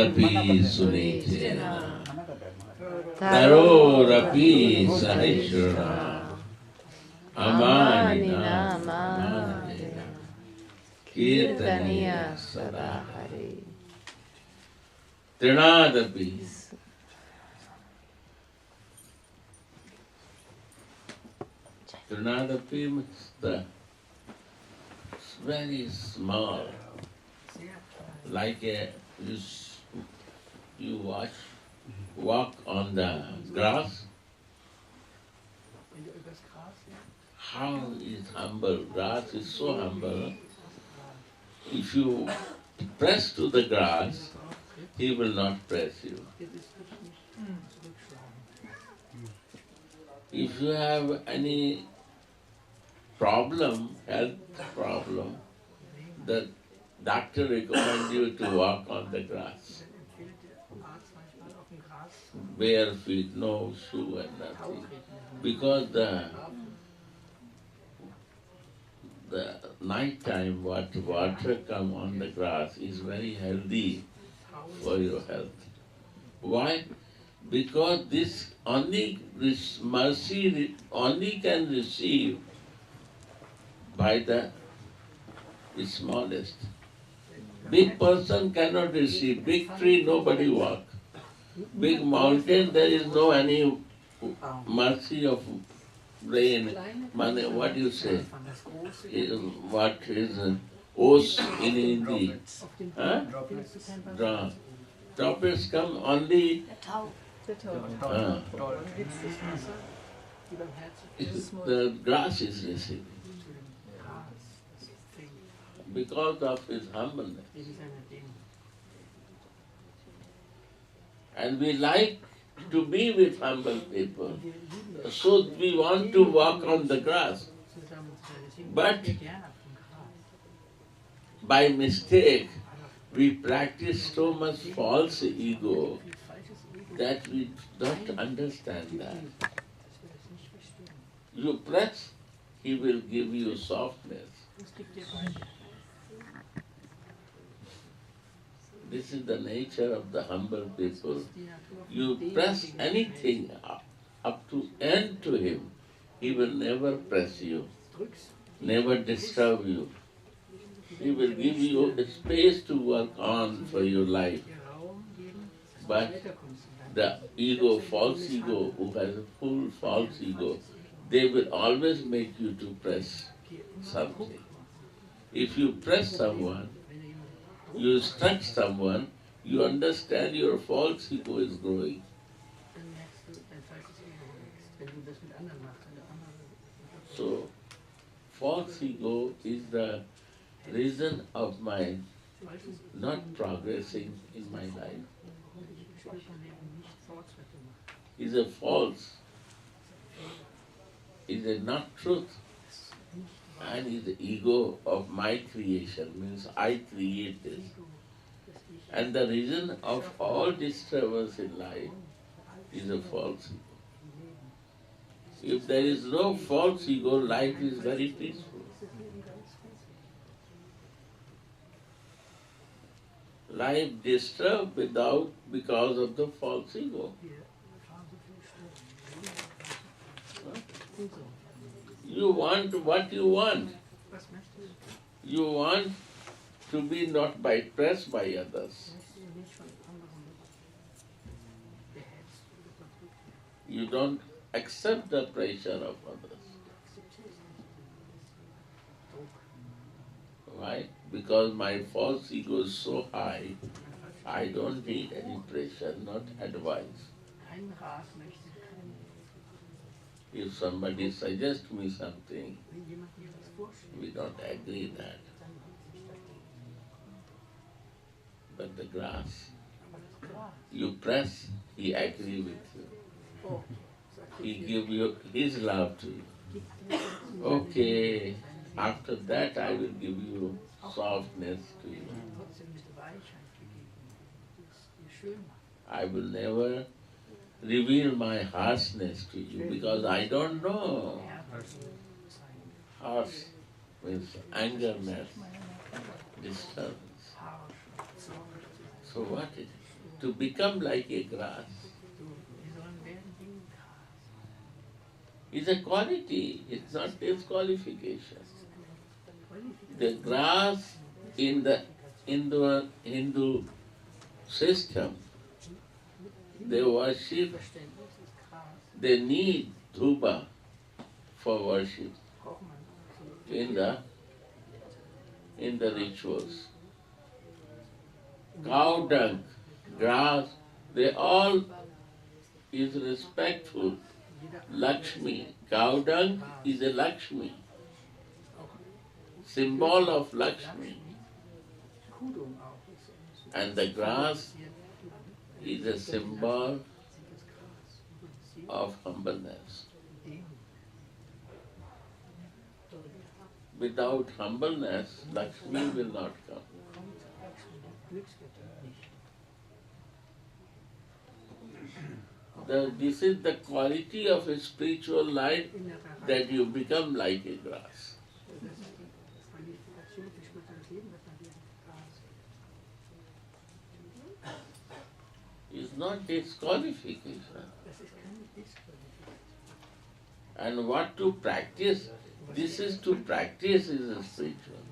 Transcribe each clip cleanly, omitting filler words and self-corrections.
Tanadapi sunicena Tarorapi sahishra Amanina manadena Kirtaniya sadahari Trnadapi. Trnadapi means the very small, like you walk on the grass. How is humble? Grass is so humble. If you press to the grass, he will not press you. If you have any problem, health problem, the doctor recommends you to walk on the grass. Bare feet, no shoe and nothing. Because the night time water come on the grass is very healthy for your health. Why? Because this mercy only can receive by the smallest. Big person cannot receive. Big tree nobody walk. Big mountain there is no any mercy of rain. What do you say? What is os in Hindi? Huh? Droplets come only. The grass is receiving because of his humbleness. And we like to be with humble people. So we want to walk on the grass. But by mistake, we practice so much false ego that we don't understand that. You press, he will give you softness. This is the nature of the humble people. You press anything up to end to him, he will never press you, never disturb you. He will give you a space to work on for your life. But the ego, false ego, who has a full false ego, they will always make you to press something. If you press someone, you touch someone, you understand your false ego is growing. So, false ego is the reason of my not progressing in my life. Is a false, is a not truth, and is the ego of my creation, means I create this. And the reason of all disturbance in life is a false ego. If there is no false ego, life is very peaceful. Life disturbed because of the false ego. You want what you want. You want to be not pressed by others. You don't accept the pressure of others. Why? Because my false ego is so high, I don't need any pressure, not advice. If somebody suggests me something, we don't agree that. But the grass, you press, he agree with you. He give you his love to you. Okay, after that I will give you softness to you. I will never reveal my harshness to you because I don't know. Harsh means angerness, disturbance. So what is it? to become like a grass is a quality, it's not disqualification. The grass in the Hindu system, they worship, they need dhuba for worship in the rituals. Cow dung, grass, they all is respectful. Lakshmi, cow dung is a Lakshmi, symbol of Lakshmi. And the grass is a symbol of humbleness. Without humbleness, Lakshmi will not come. This is the quality of a spiritual life, that you become like a grass. It's not disqualification. And what to practice, this is to practice is a spiritual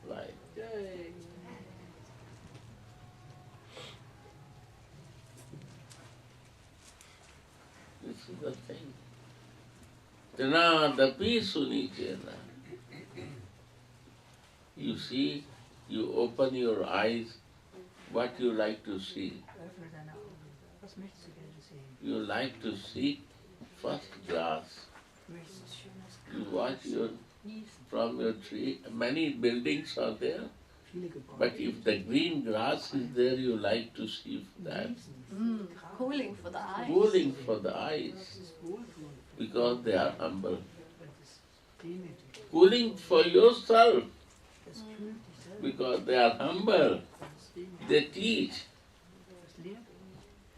life. This is the thing. Trnad sunicena. You see, you open your eyes, what you like to see. You like to see first grass. You watch from your tree, many buildings are there, but if the green grass is there, you like to see that. Cooling for the eyes. Cooling for the eyes, because they are humble. Cooling for yourself, because they are humble. They teach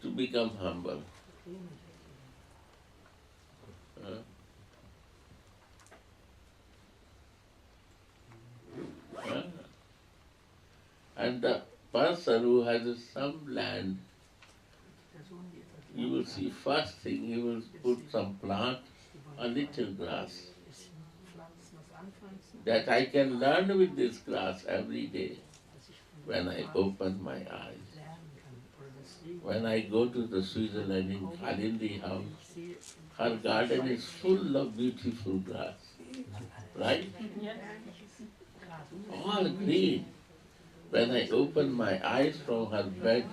to become humble. And the person who has some land, you will see first thing, he will put some plant, a little grass. That I can learn with this grass every day when I open my eyes. When I go to the Switzerland in Kalindi house, her garden is full of beautiful grass. Right? All green. When I open my eyes from her bed,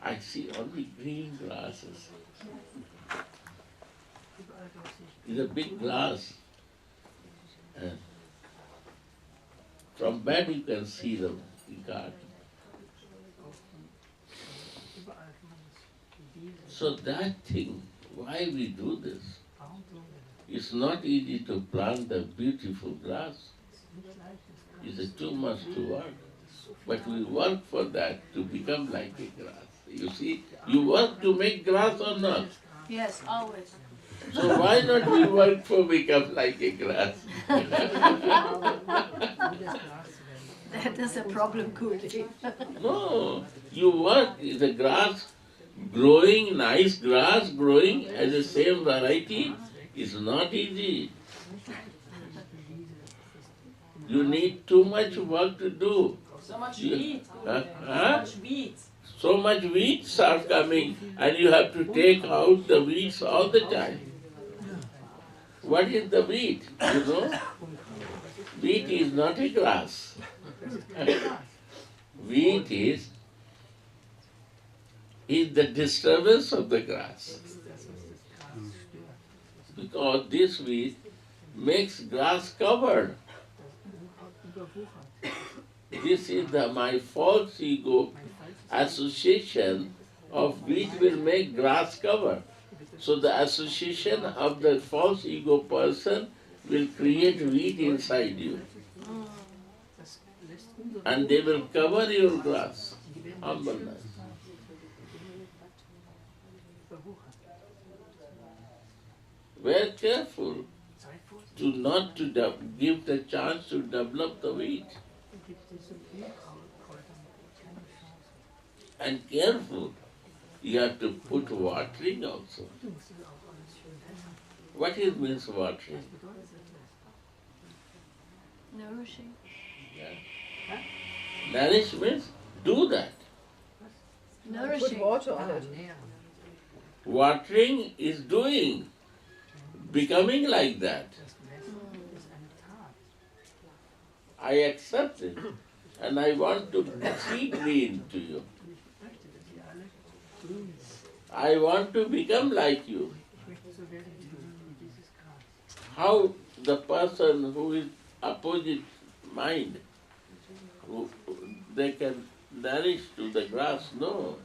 I see only green grasses. It's a big glass. And from bed you can see the garden. So that thing, why we do this? It's not easy to plant the beautiful grass. It's too much to work. But we work for that to become like a grass. You see, you work to make grass or not? Yes, always. So why not we work for become like a grass? That is a problem, Kuli. No, you work, the grass growing, nice grass growing as the same variety is not easy. You need too much work to do. So much wheat. Huh? So much wheat. So much weeds are coming and you have to take out the weeds all the time. What is the wheat? You know? Wheat is not a grass. Wheat is the disturbance of the grass. Because this wheat makes grass covered. This is my false ego association of wheat will make grass cover. So the association of the false ego person will create wheat inside you. And they will cover your grass. Humbleness. Very careful to not to give the chance to develop the wheat. and careful. You have to put watering also. What it means watering? Nourishing. Yeah. Nourish means do that. Nourishing. Put water on it. Watering is doing, becoming like that. I accept it and I want to see green to you. I want to become like you. How the person who is opposite mind, they can nourish to the grass? No.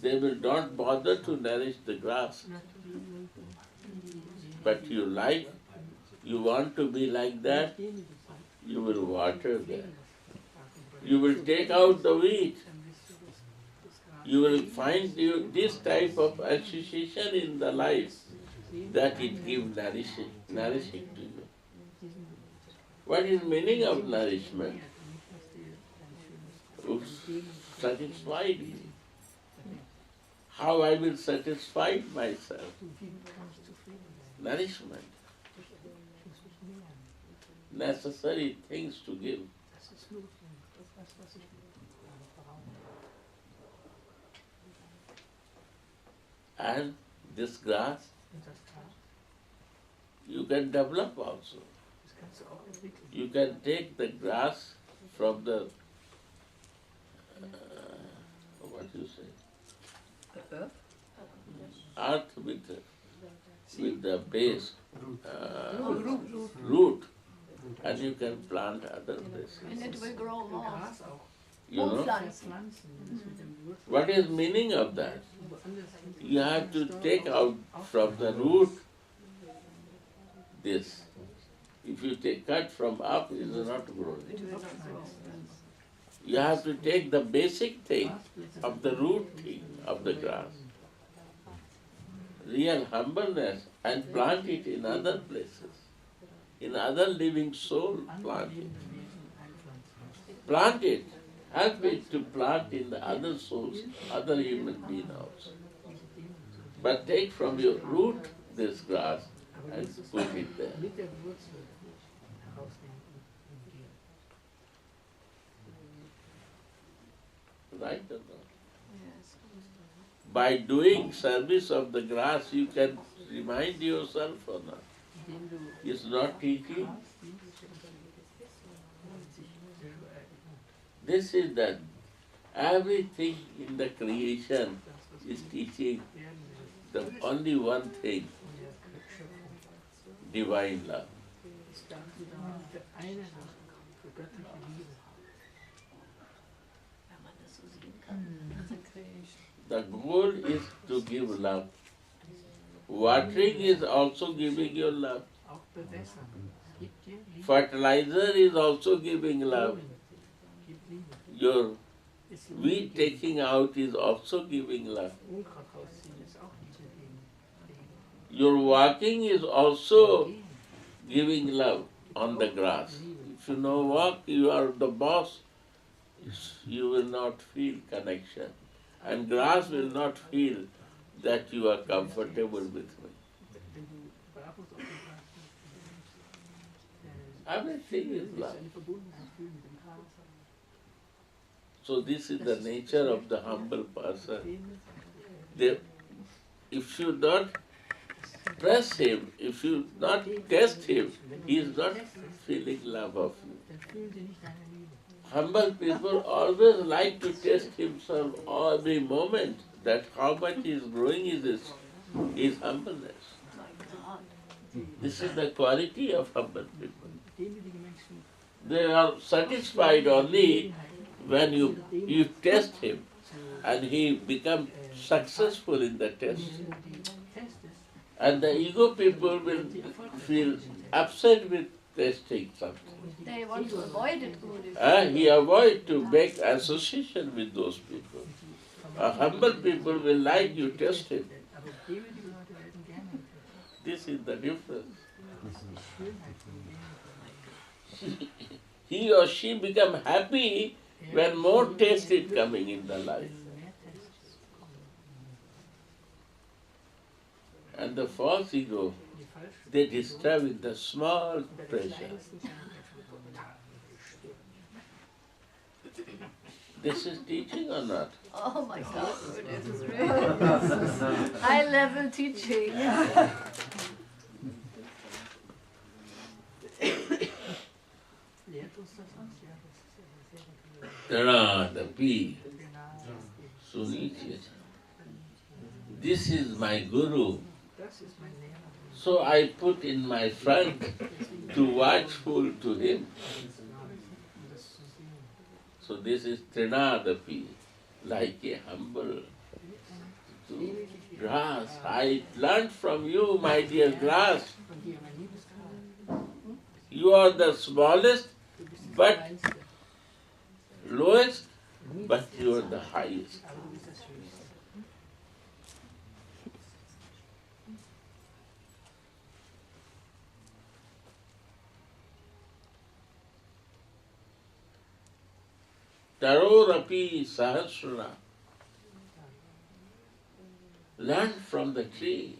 They will not bother to nourish the grass. But you like, you want to be like that, you will water that. You will take out the weed. You will find this type of association in the life that it gives nourishing to you. What is meaning of nourishment? Satisfied me. How I will satisfy myself? Nourishment. Necessary things to give. And this grass, you can develop also. You can take the grass from the, what you say, earth with the base, root, and you can plant other places. And it will grow more. You More know? plants. What is meaning of that? You have to take out from the root this. If you cut from up, it will not grow. You have to take the basic thing of the root thing of the grass, real humbleness, and plant it in other places. In other living soul, plant it. Plant it. Help it to plant in the other souls, other human beings also. But take from your root this grass and put it there. Right or not? Yes. By doing service of the grass, you can remind yourself or not. It's not teaching. This is that everything in the creation is teaching the only one thing, divine love. The goal is to give love. Watering is also giving your love. Fertilizer is also giving love. Your weed taking out is also giving love. Your walking is also giving love on the grass. If you no walk, you are the boss, you will not feel connection. And grass will not feel that you are comfortable with me. Everything is love. So this is the nature of the humble person. If you not press him, if you not test him, he is not feeling love of you. Humble people always like to test himself every moment, that how much he is growing his humbleness. This is the quality of humble people. They are satisfied only when you test him and he becomes successful in the test. And the ego people will feel upset with testing something. They want to avoid it. He avoids to make association with those people. Humble people will like you test him. This is the difference. He or she become happy when more taste is coming in the life. And the false ego, they disturb in the small pressure. This is teaching or not? Oh my God, this is really high level teaching. Trnad, sunicena. This is my guru. So I put in my front to watchful to him. So this is trnad, like a humble grass. I learned from you, my dear grass. You are the smallest, but lowest, but you are the highest. Tarorapi sahasrana. Learn from the tree.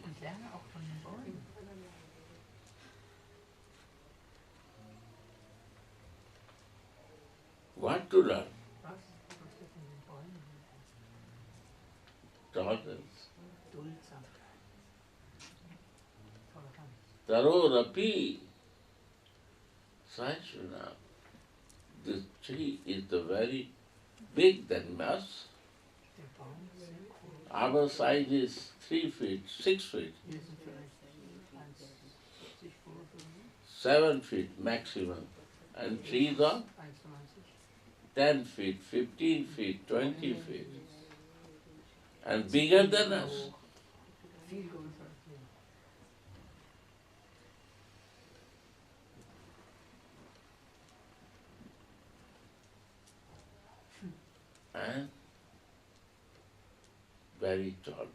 What to learn? Tolerance. Tarorapi sahasrana. This tree is the very big than us. Our size is 3 feet, 6 feet, 7 feet maximum. And trees are 10 feet, 15 feet, 20 feet. And bigger than us. And very tolerant.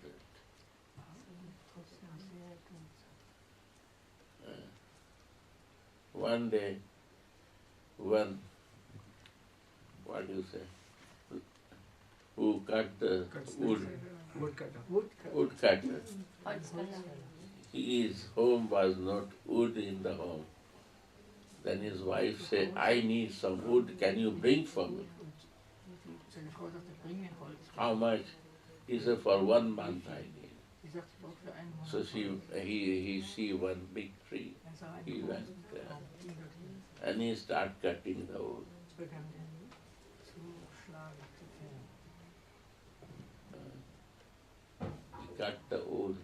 One day, what do you say? Who cut the wood? Woodcutter. His home was not wood in the home. Then his wife said, I need some wood, can you bring for me? How much? He said, for 1 month I need. So he see one big tree. He went there. And he started cutting the wood. He cut the wood.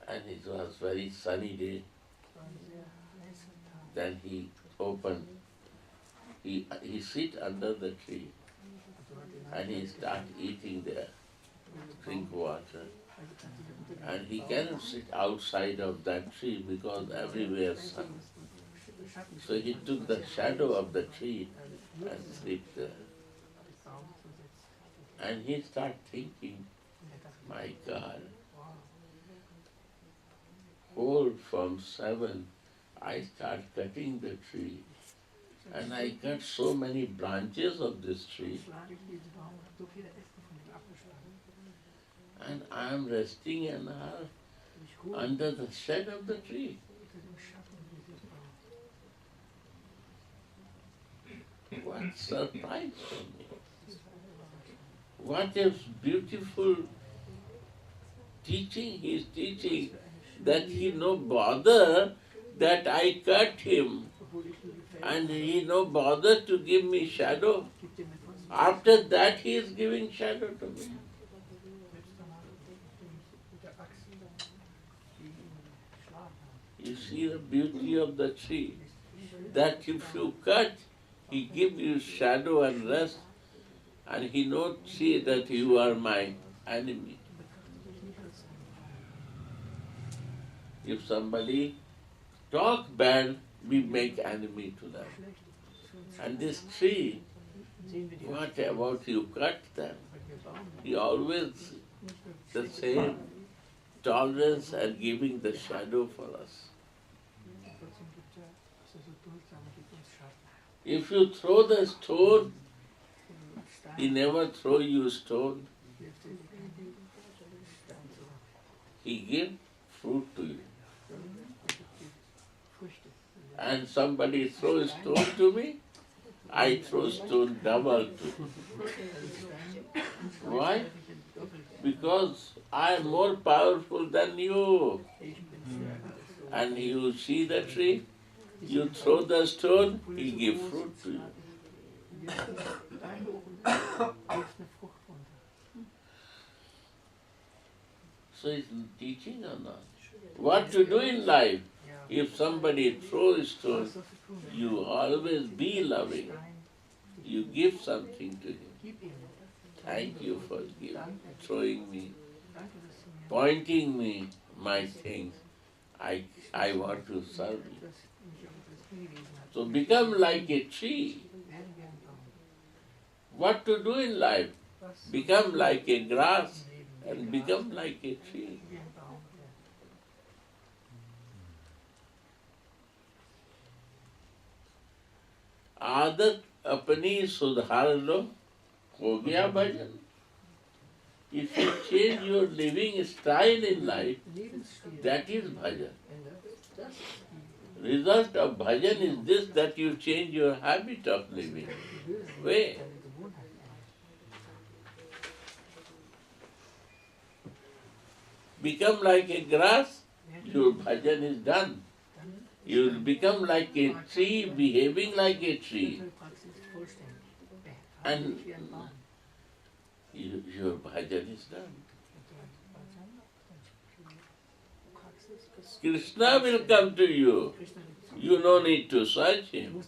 And it was very sunny day. Then he opened. He sit under the tree and he start eating there, drink water. And he cannot sit outside of that tree because everywhere sun. So he took the shadow of the tree and sleep there. And he start thinking, my God, whole from 7, I start cutting the tree. And I cut so many branches of this tree. And I am resting an hour under the shade of the tree. What surprise for me. What a beautiful teaching he is teaching, that he no bother that I cut him. And he no bother to give me shadow. After that he is giving shadow to me. You see the beauty of the tree, that if you cut, he give you shadow and rest, and he not see that you are my enemy. If somebody talk bad, we make enemy to them. And this tree, what about you cut them? He always the same tolerance and giving the shadow for us. If you throw the stone, he never throw you stone. He give fruit to you. And somebody throws stone to me, I throw stone double to you. Why? Because I am more powerful than you. And you see the tree, you throw the stone, he give fruit to you. So it's teaching or not? What to do in life? If somebody throws stone, you always be loving. You give something to him. Thank you for throwing me, pointing me my things. I want to serve you. So become like a tree. What to do in life? Become like a grass and become like a tree. आदत अपनी सुधार लो हो गया भजन. If you change your living style in life, that is bhajan. Result of bhajan is this, that you change your habit of living. Way. Become like a grass, your bhajan is done. You will become like a tree, behaving like a tree. And your bhajan is done. Krishna will come to you. You no need to search him.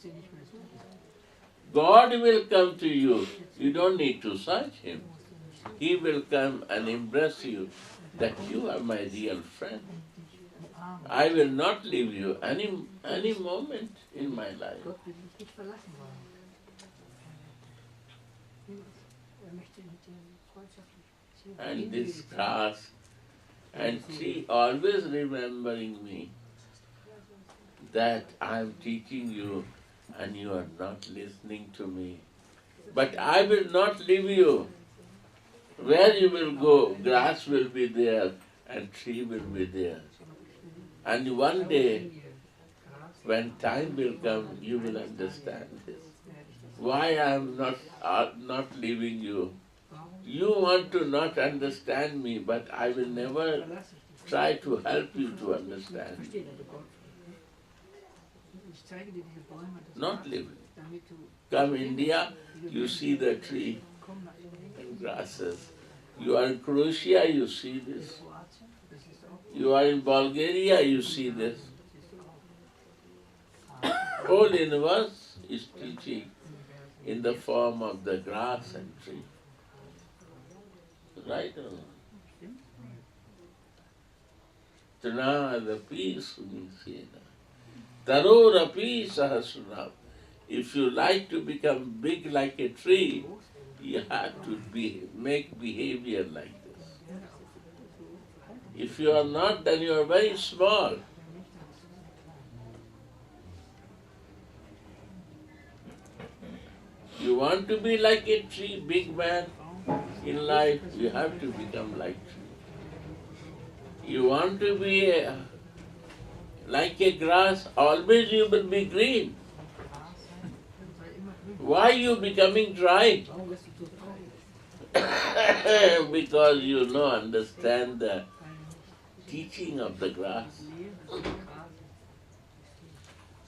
God will come to you. You don't need to search him. He will come and embrace you, that you are my real friend. I will not leave you any moment in my life. And this grass and tree always remembering me that I am teaching you and you are not listening to me. But I will not leave you. Where you will go, grass will be there and tree will be there. And one day, when time will come, you will understand this. Why I am not leaving you. You want to not understand me, but I will never try to help you to understand. Not living. Come India, you see the tree and grasses. You are in Croatia, you see this. You are in Bulgaria, you see this. Whole universe is teaching in the form of the grass and tree. Right or not? Trnad sunicena. Tarorapi sahasranam. If you like to become big like a tree, you have to make behavior like this. If you are not, then you are very small. You want to be like a tree, big man in life, you have to become like tree. You want to be like a grass, always you will be green. Why you becoming dry? Because you understand the teaching of the grass.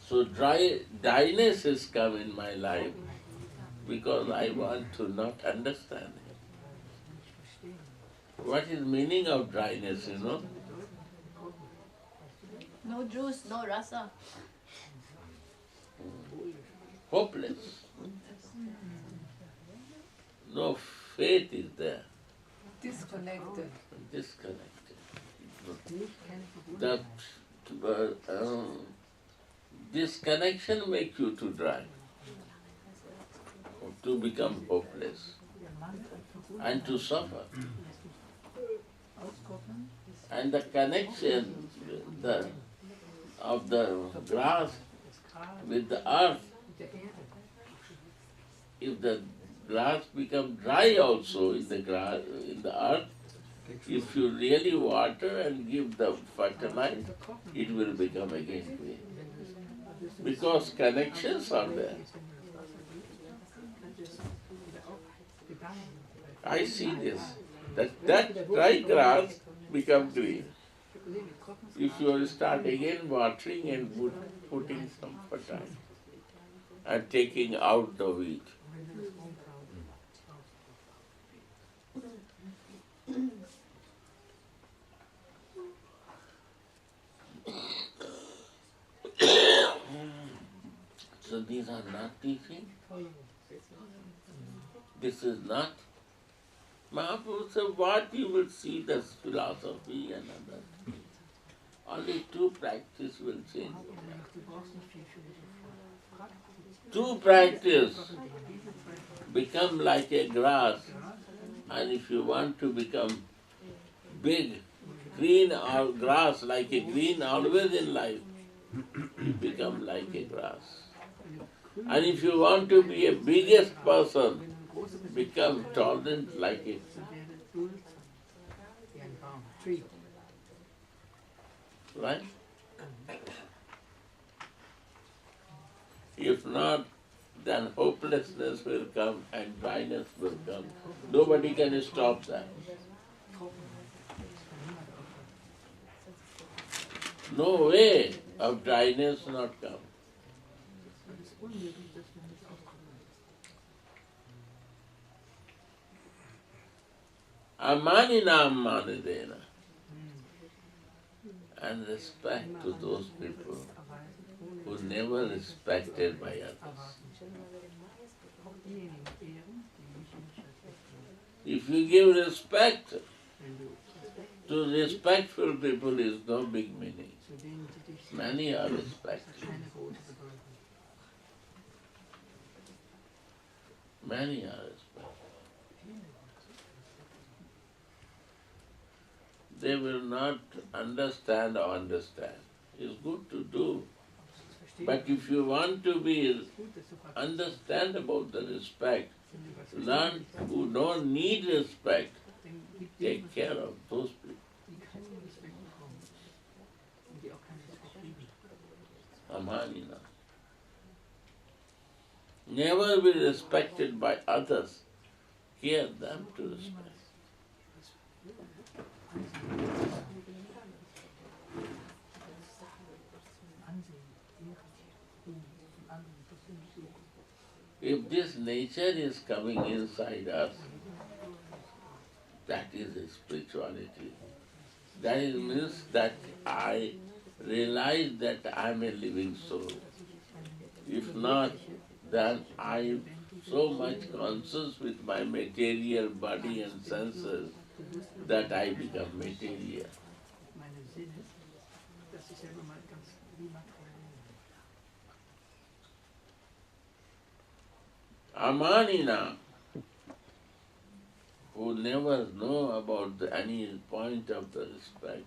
So dryness has come in my life because I want to not understand it. What is meaning of dryness, No juice, no rasa. Hopeless. No faith is there. Disconnected. Disconnection makes you to dry, to become hopeless, and to suffer. And the connection of the grass with the earth if the grass become dry also in the grass, in the earth, if you really water and give the fertilizer, it will become again green. Because connections are there. I see this. That dry grass become green. If you start again watering and putting some fertilizer and taking out the weed. So these are not teaching. This is not. Mahaprabhu said, what you will see, this philosophy and others. Only two practice will change. Two practice become like a grass, and if you want to become big, green or grass like a green always in life, you become like a grass. And if you want to be a biggest person, become tolerant like a tree. Right? If not, then hopelessness will come and dryness will come. Nobody can stop that. No way of dryness not come. Amaninam manidena. And respect to those people who never respected by others. If you give respect to respectful people is no big meaning. Many are respected. Many are respected. They will not understand or understand. It's good to do. But if you want to be understand about the respect, learn who don't need respect, take care of those people. Amanina. Never be respected by others. Care them to respect. If this nature is coming inside us, that is a spirituality. That means that I realize that I am a living soul. If not, then I am so much conscious with my material body and senses that I become material. Amanina, who never know about any point of the respect,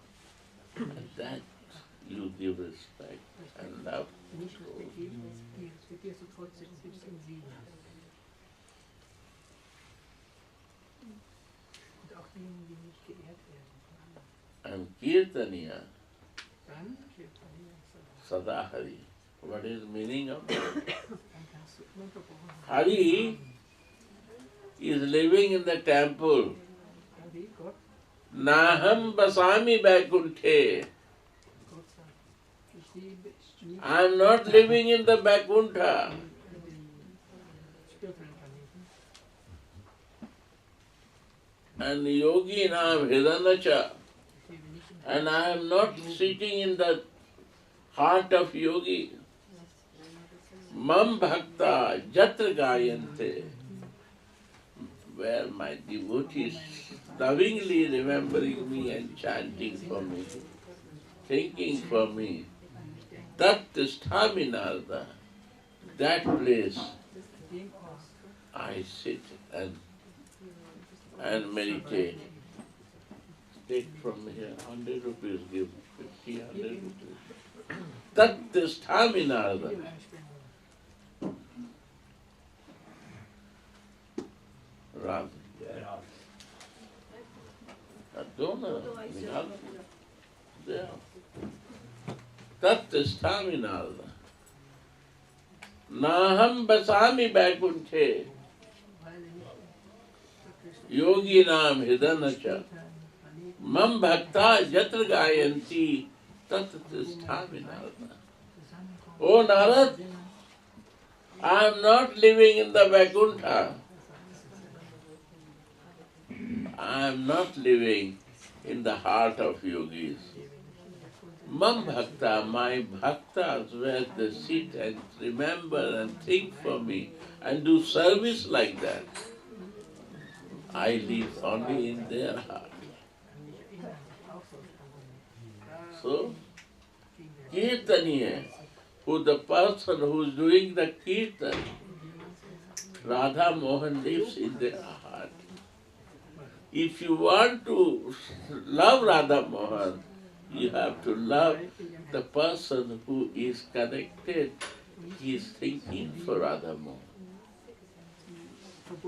and that you give respect and love. And Kirtaniya, Sadahari. What is the meaning of that? Hari is living in the temple. Naham basami Vaikunthe. I am not living in the Vaikuntha. And yogi naam Hridanacha. And I am not sitting in the heart of yogi. Mam bhakta jatra gayante, where my devotees lovingly remembering me and chanting for me, thinking for me. Tat sthaminarda, that place I sit and meditate. Take from here 100 rupees, give 50, 100 rupees. Tat sthaminarda. Dona, there. Tat staminalda. Naham basami Vaikunthe. Yogi nam hidanacha. Mam bhakta yatra gayanti. Tat staminalda. Oh Narad, I am not living in the Vaikuntha. I am not living in the heart of yogis. Mam bhakta, my bhaktas, where they sit and remember and think for me and do service like that, I live only in their heart. So, Kirtaniya, who the person who is doing the Kirtan, Radha Mohan lives in their heart. If you want to love Radha Mohan, you have to love the person who is connected, he is thinking for Radha Mohan.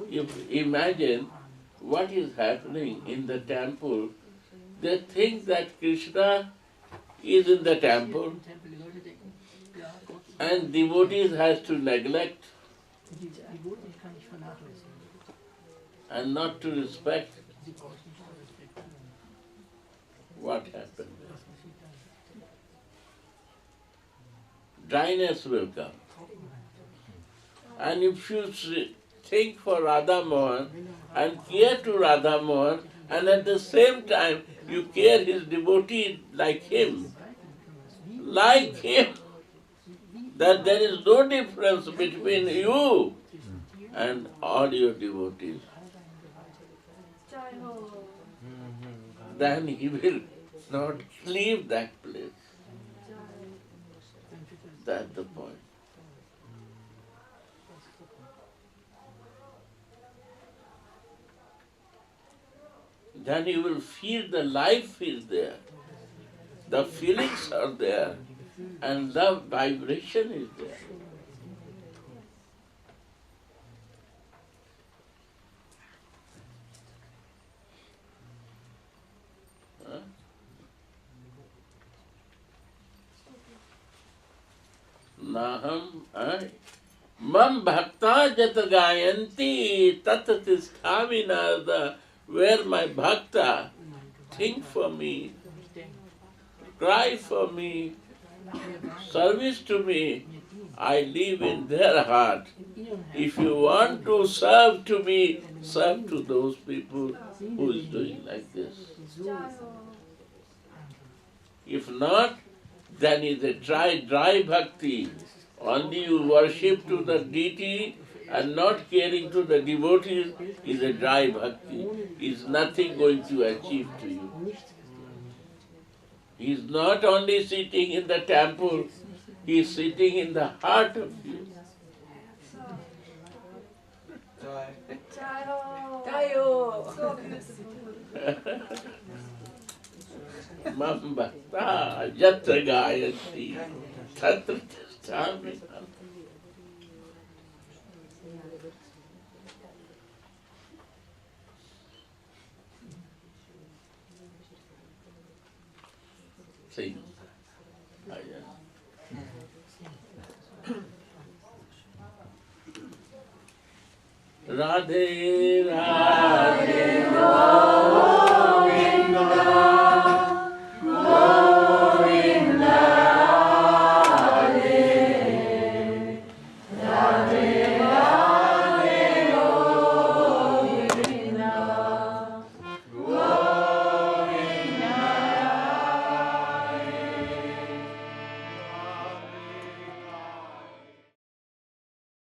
You imagine what is happening in the temple. They think that Krishna is in the temple and devotees has to neglect and not to respect. What happened? Dryness will come. And if you think for Radha Mohan and care to Radha Mohan, and at the same time you care his devotee like him, that there is no difference between you and all your devotees, then he will not leave that place. That's the point. Then you will feel the life is there, the feelings are there, and the vibration is there. Huh? Naham, mam bhakta jata gayanti tat tisthami narada. Where my bhakta think for me, cry for me, service to me, I live in their heart. If you want to serve to me, serve to those people who is doing like this. If not, then it's a dry bhakti. Only you worship to the deity and not caring to the devotees is a dry bhakti. Is nothing going to achieve to you. He is not only sitting in the temple, he is sitting in the heart of you. Mam bhakta yatra gayanti tatra tisthami. See? Radhe Radhe